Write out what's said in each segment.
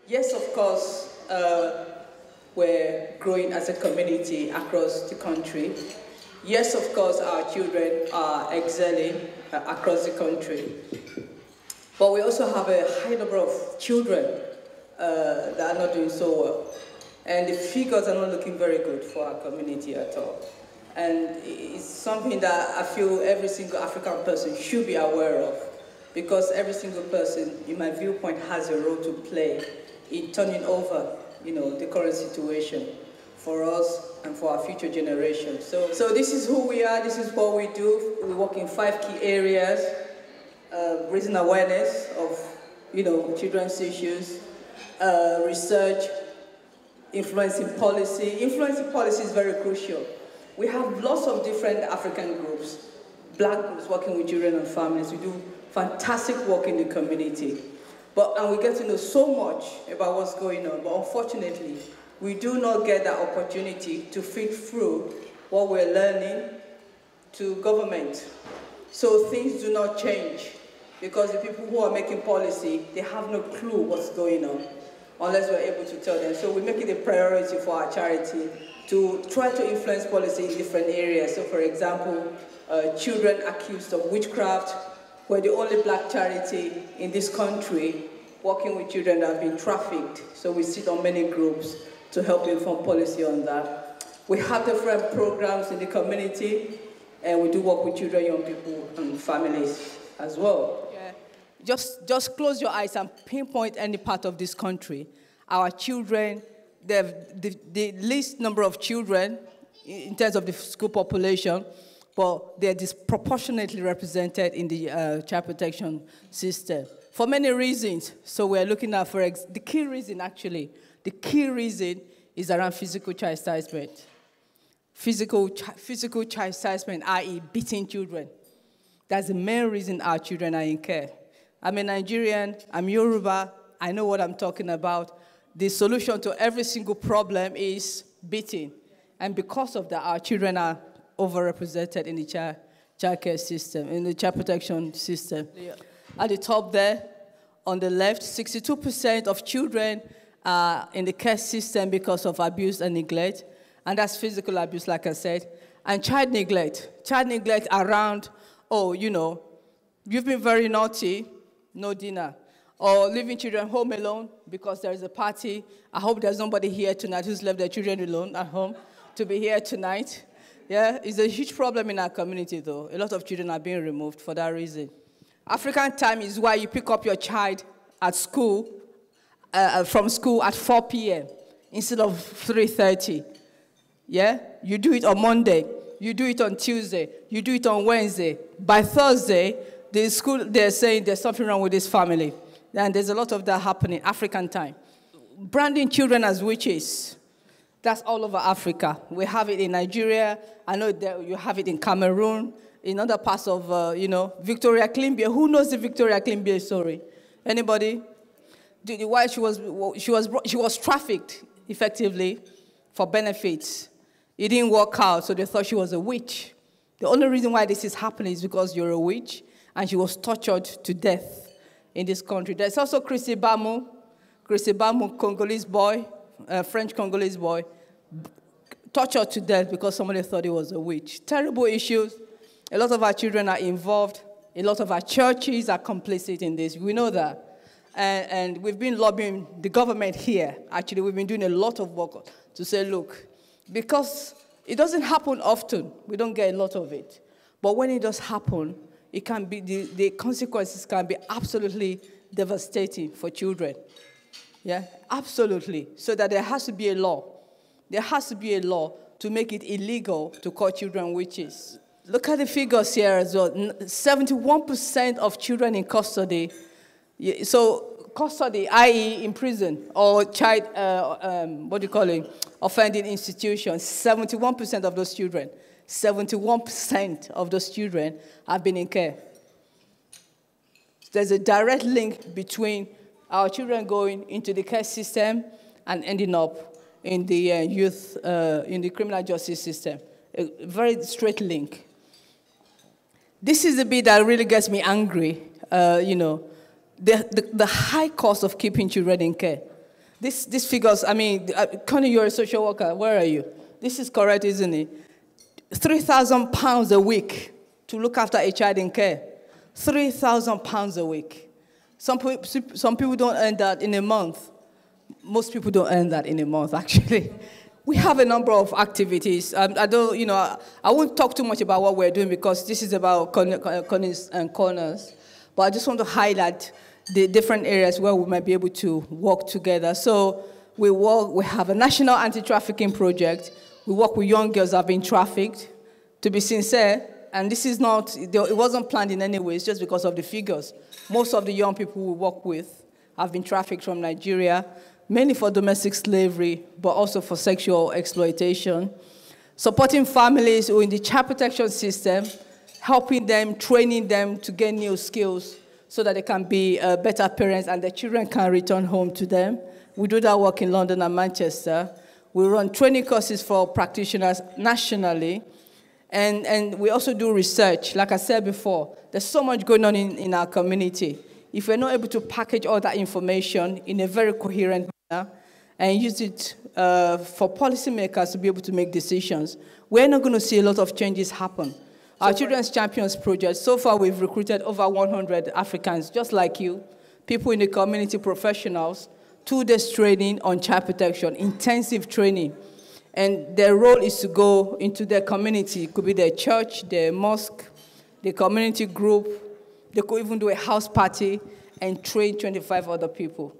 Yes, of course, we're growing as a community across the country. Yes, of course, our children are excelling across the country. But we also have a high number of children that are not doing so well. And the figures are not looking very good for our community at all. And it's something that I feel every single African person should be aware of, because every single person, in my viewpoint, has a role to play in turning over, the current situation for us and for our future generations. So this is who we are, this is what we do. We work in 5 key areas, raising awareness of, children's issues, research, influencing policy. Influencing policy is very crucial. We have lots of different African groups, Black groups working with children and families. We do fantastic work in the community. And we get to know so much about what's going on, but unfortunately, we do not get that opportunity to feed through what we're learning to government. So things do not change, because the people who are making policy, they have no clue what's going on, unless we're able to tell them. So we make it a priority for our charity to try to influence policy in different areas. So for example, children accused of witchcraft. We're the only Black charity in this country working with children that have been trafficked. So we sit on many groups to help inform policy on that. We have different programs in the community, and we do work with children, young people, and families as well. Yeah. Just close your eyes and pinpoint any part of this country. Our children, they have the least number of children in terms of the school population, but they're disproportionately represented in the child protection system for many reasons. So we're looking at, the key reason is around physical chastisement. Physical chastisement, i.e. beating children. That's the main reason our children are in care. I'm a Nigerian, I'm Yoruba, I know what I'm talking about. The solution to every single problem is beating. And because of that, our children are overrepresented in the child care system, in the child protection system. Yeah. At the top there, on the left, 62% of children are in the care system because of abuse and neglect. And that's physical abuse, like I said. And child neglect. Child neglect around, you've been very naughty, no dinner. Or leaving children home alone because there is a party. I hope there's nobody here tonight who's left their children alone at home to be here tonight. Yeah, it's a huge problem in our community, though. A lot of children are being removed for that reason. African time is why you pick up your child at school, from school at 4 p.m. instead of 3:30. Yeah, you do it on Monday, you do it on Tuesday, you do it on Wednesday. By Thursday, the school, they're saying there's something wrong with this family. And there's a lot of that happening, African time. Branding children as witches. That's all over Africa. We have it in Nigeria. I know that you have it in Cameroon, in other parts of, Victoria Klimbia. Who knows the Victoria Klimbia story? Anybody? Why she was trafficked, effectively, for benefits. It didn't work out, so they thought she was a witch. The only reason why this is happening is because you're a witch, and she was tortured to death in this country. There's also Chrissy Bamu, Congolese boy, French Congolese boy, tortured to death because somebody thought he was a witch. Terrible issues. A lot of our children are involved. A lot of our churches are complicit in this. We know that. And we've been lobbying the government here. Actually, we've been doing a lot of work to say, look, because it doesn't happen often. We don't get a lot of it. But when it does happen, it can be, the consequences can be absolutely devastating for children. Yeah, absolutely. So that there has to be a law. There has to be a law to make it illegal to call children witches. Look at the figures here as well. 71% of children in custody. So custody, i.e. in prison, or child, offending institutions, 71% of those children, 71% of those children have been in care. There's a direct link between our children going into the care system and ending up in the in the criminal justice system. A very straight link. This is the bit that really gets me angry, the high cost of keeping children in care. These figures, I mean, Connie, you're a social worker. Where are you? This is correct, isn't it? £3,000 a week to look after a child in care. £3,000 a week. Some people don't earn that in a month. Most people don't earn that in a month, actually. We have a number of activities. I won't talk too much about what we're doing because this is about Connyz and corners. But I just want to highlight the different areas where we might be able to work together. So we have a national anti-trafficking project. We work with young girls that have been trafficked. To be sincere, and this is not, it wasn't planned in any way, it's just because of the figures. Most of the young people we work with have been trafficked from Nigeria, mainly for domestic slavery, but also for sexual exploitation. Supporting families who are in the child protection system, helping them, training them to gain new skills so that they can be better parents and their children can return home to them. We do that work in London and Manchester. We run training courses for practitioners nationally. And we also do research. Like I said before, there's so much going on in our community. If we're not able to package all that information in a very coherent manner and use it for policymakers to be able to make decisions, we're not going to see a lot of changes happen. Our Children's Champions Project, so far we've recruited over 100 Africans, just like you, people in the community, professionals, 2 days training on child protection, intensive training. And their role is to go into their community. It could be their church, their mosque, their community group. They could even do a house party and train 25 other people.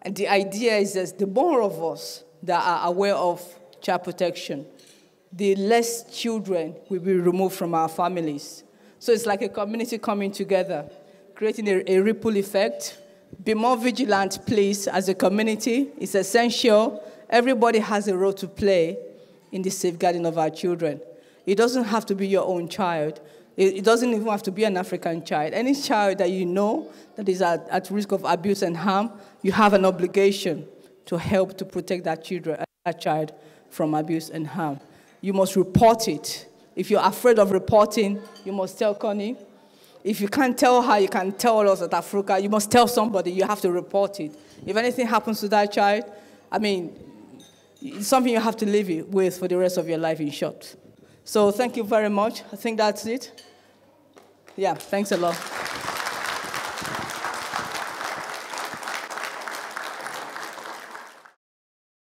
And the idea is that the more of us that are aware of child protection, the less children will be removed from our families. So it's like a community coming together, creating a ripple effect. Be more vigilant, please, as a community. It's essential. Everybody has a role to play in the safeguarding of our children. It doesn't have to be your own child. It doesn't even have to be an African child. Any child that you know that is at risk of abuse and harm, you have an obligation to help to protect that child from abuse and harm. You must report it. If you're afraid of reporting, you must tell Connie. If you can't tell her, you can tell us at AFRUCA. You must tell somebody. You have to report it. If anything happens to that child, I mean, it's something you have to live with for the rest of your life, in short. So thank you very much. I think that's it. Yeah, thanks a lot.